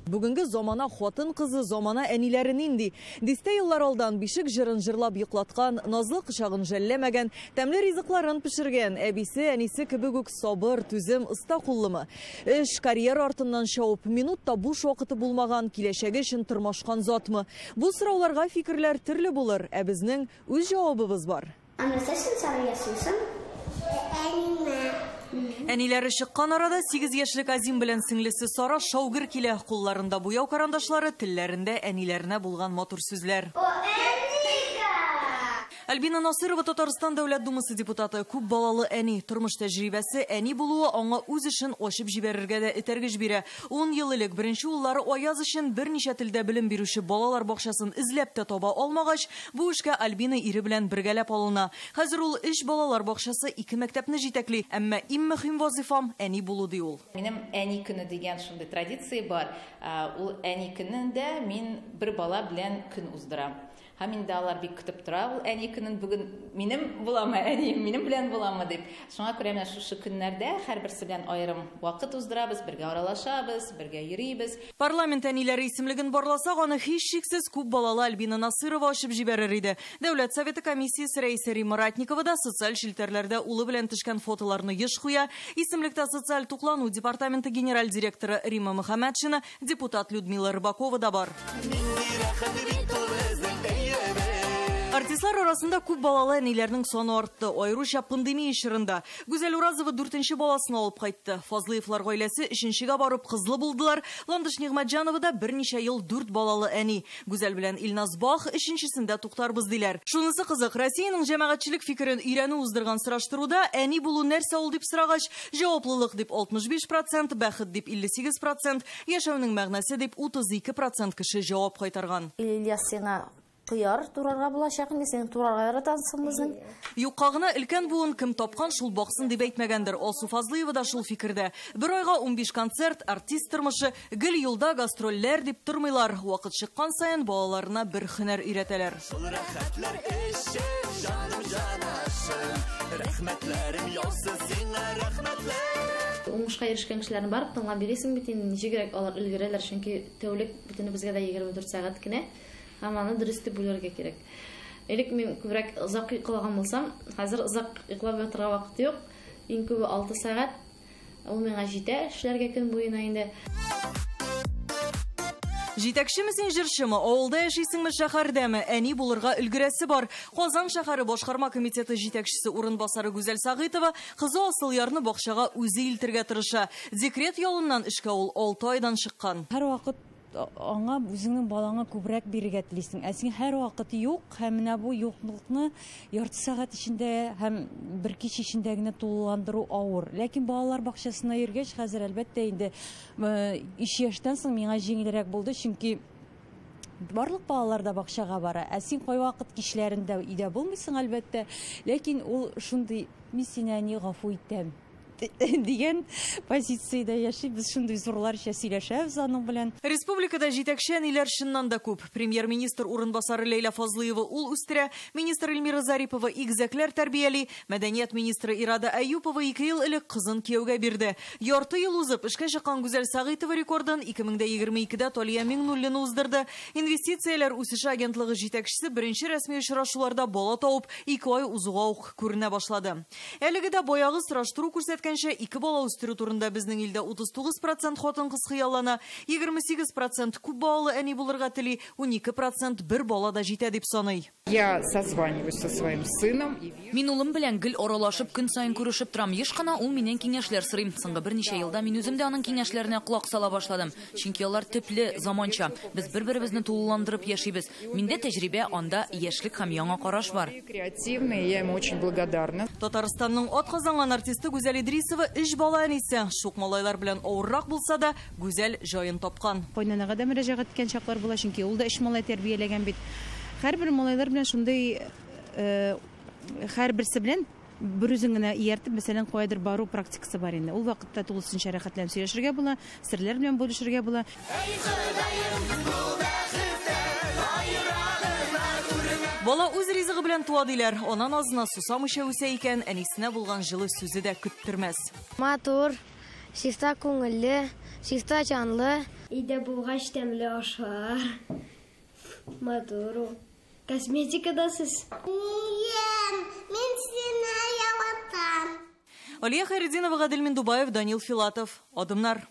Бүгінгі замана хатын қызы замана әниләренин ди. Дисте еллар алдан бишек жырын жырлап йоклаткан, назлы кычагын жәлләмәгән, тәмле ризыкларын пешергән, әбисе, әнисе кебек үк сабыр, түзем, оста куллымы. Эш, карьера артыннан шауып, минутта буш вакыты булмаган, киләчәге өчен тырмашкан затмы? Бу сорауларга фикерләр төрле булыр, ә безнең үз җавабыбыз бар. Әниләре чыккан арада 8 яшьлек Азим белән сеңлесе Сара шаугыр килә, кулларында буяу карандашлары, телләрендә әниләренә булган матур сүзләр. Альбина Насырова, Татарстан Дәүләт Думасы депутаты, күп балалы әни, тормыш тәҗрибәсе, әни булуы аңа үз эшен ачып җибәрергә дә этәргеч бирә. 10 ел элек беренче уллары Аяз өчен берничә телдә белем бирүче балалар бакчасын эзләп тә таба алмагач, бу эшкә Альбина ире белән бергәләп алына. Хәзер ул эш балалар бакчасы 2 мәктәпне җитәкли, әмма иң мөһим вазифам әни булу ди ул. Минем әни көне дигән шундый традиция бар. Ул әни көнендә мин бер бала белән көн уздырам. Һәм инде алар бик көтеп тора. Ул әни көнен бүген минем буламы, әнием минем белән буламы дип. Шуңа күрә менә шушы көннәрдә һәрберсе белән аерым вакыт уздырабыз, бергә аралашабыз, бергә йөрибез. Парламент әниләре исемлеген барласак, аны һичшиксез күп балалы Альбина Насырова ачып җибәрер иде. Дәүләт Советы комиссиясе рәисе Рима Ратникова да социаль шелтәрләрдә улы белән төшкән фотоларны еш куя. Исемлектә социаль туклану департаменты генераль директоры Рима Мөхәммәтшина, депутат Людмила Рыбакова да бар. Артистлар арасында күп балалы әниләрнең саны артты, айрыша пандемия чорында. Гүзәл Уразова 4нче баласын алып кайтты. Фазлыевлар гаиләсе 3нчегә барып кызлы булдылар. Ландыш Нигъмәтҗанова да берничә ел 4 балалы әни. Гүзәл белән Илназ Бах 3нчесендә туктарбыз диләр. Шунысы кызык, Россиянең җәмәгатьчелек фикерен өйрәнү уздырган сораштыруда әни булу нәрсә ул дип сорагач, җаваплылык дип 65%, бәхет дип 58%, яшәүнең мәгънәсе дип 32% кеше җавап кайтарган. Кыяр турарга булачак инде, сен турарга яратасыңбызның. Юкка гына өлкән буын кем тапкан шул баксын дип әйтмәгәндер. Алсу Фазлыева да шул фикердә. Бер айга 15 концерт, артист тормышы, гел юлда гастрольләр дип тормыйлар. Вакыт чыккан саен балаларына бер һөнәр өйрәтәләр. Уңышка ирешкән кешеләрне барып тыңлап бирәсең бит, ничегрәк алар өлгерәләр, чөнки тәүлек битене безгә дә 24 сәгать кенә. Аны дөрес дип бүләргә кирәк. Элек мин күбрәк озак йоклаган булсам, хәзер озак йоклап ятырга вакыт юк. Иң күбе 6 сәгать. Ул миңа җитә, эшләргә көн буена инде. Җитәкчеме син җырчымы, авылда яшисеңме, шәһәрдәме? Әни булырга өлгерәсе бар. Казан шәһәре башкарма комитеты җитәкчесе урынбасары Гүзәл Сагыйтова кызы Асылъярны бакчага үзе илтергә тырыша. Декрет ялыннан эшкә ул 6 айдан чыккан. Һәр вакыт аңа үзеңнең балаңа күбрәк бирергә телисең. Ә син һәр вакыт юк, һәм менә бу юклыкны ярты сәгать эчендә һәм бер кич эчендә генә тулыландыру авыр. Ләкин балалар бакчасына йөргәч, хәзер әлбәттә инде 3 яшьтән соң миңа җиңелрәк булды, чөнки барлык балалар да бакчага бара. Ә син кай вакыт кичләрендә өйдә булмыйсың әлбәттә, ләкин ул шундый мин сине ни гафу итәм дигән позициядә яши, без шундый зурларча сөйләшәбез аның белән. Республикада җитәкче әниләр чыннан да күп. Премьер-министр урынбасары Лейла Фазлыева ул үстерә, министр Эльмира Зарипова игезәкләр тәрбияли, мәдәният министры Ирада Әюпова 2 ел элек кызын кияүгә бирде. Ярты ел узып эшкә чыккан Гүзәл Сагыйтова рекордын 2022-дә Талия Миңнуллина уздырды. Инвестицияләр үсеше агентлыгы җитәкчесе беренче рәсми очрашуларда бала тауып 2 ай узуга ук күренә башлады. Әлеге дә баягы сораштыру күрсәткәнчә 2 бала үстерү турында безнең илдә 39% хатын-кыз хыяллана, 28% күп балалы әни булырга тели, 12% бер бала да җитә дип саный. Я созваниваюсь со своим сыном. Мин улым белән гел аралашып, көн саен күрешеп торам. Еш кына ул миннән киңәшләр сорый. Соңгы берничә елда мин үзем дә аның киңәшләренә колак сала башладым. Чөнки алар төпле, заманча. Без бер-беребезне тулыландырып яшибез. Миндә тәҗрибә, анда яшьлек һәм яңа караш бар. Креативный, я ему очень благодарна. Татарстанның атказанган артисты Гүзәл Идрисова эш бала әнисе. Шук малайлар белән авыррак булса да, Гүзәл җаен тапкан. Кайнанага да мөрәҗәгать иткән чаклар була, чөнки ул да эш малай тәрбияләгән бит. Һәрбер малайлар белән шундый һәрберсе белән бер үзең генә ияртеп, мәсәлән, кайдыр бару практикасы бар инде. Ул вакытта тулысынча рәхәтләнеп сөйләшергә була, серләр белән бүлешергә була. Бала үз ризыгы белән туа диләр. Анан азына сусамыйча үсә икән, әнисенә булган җылы сүзе дә көттермәс. Матур, чиста күңелле, чиста җанлы. Өйдә булгач тәмле ашлар. Матур. Косметикада сез. Мин сине яратам. Алия Хайретдинова, Гадел Миндубаев, Данил Филатов. Адымнар.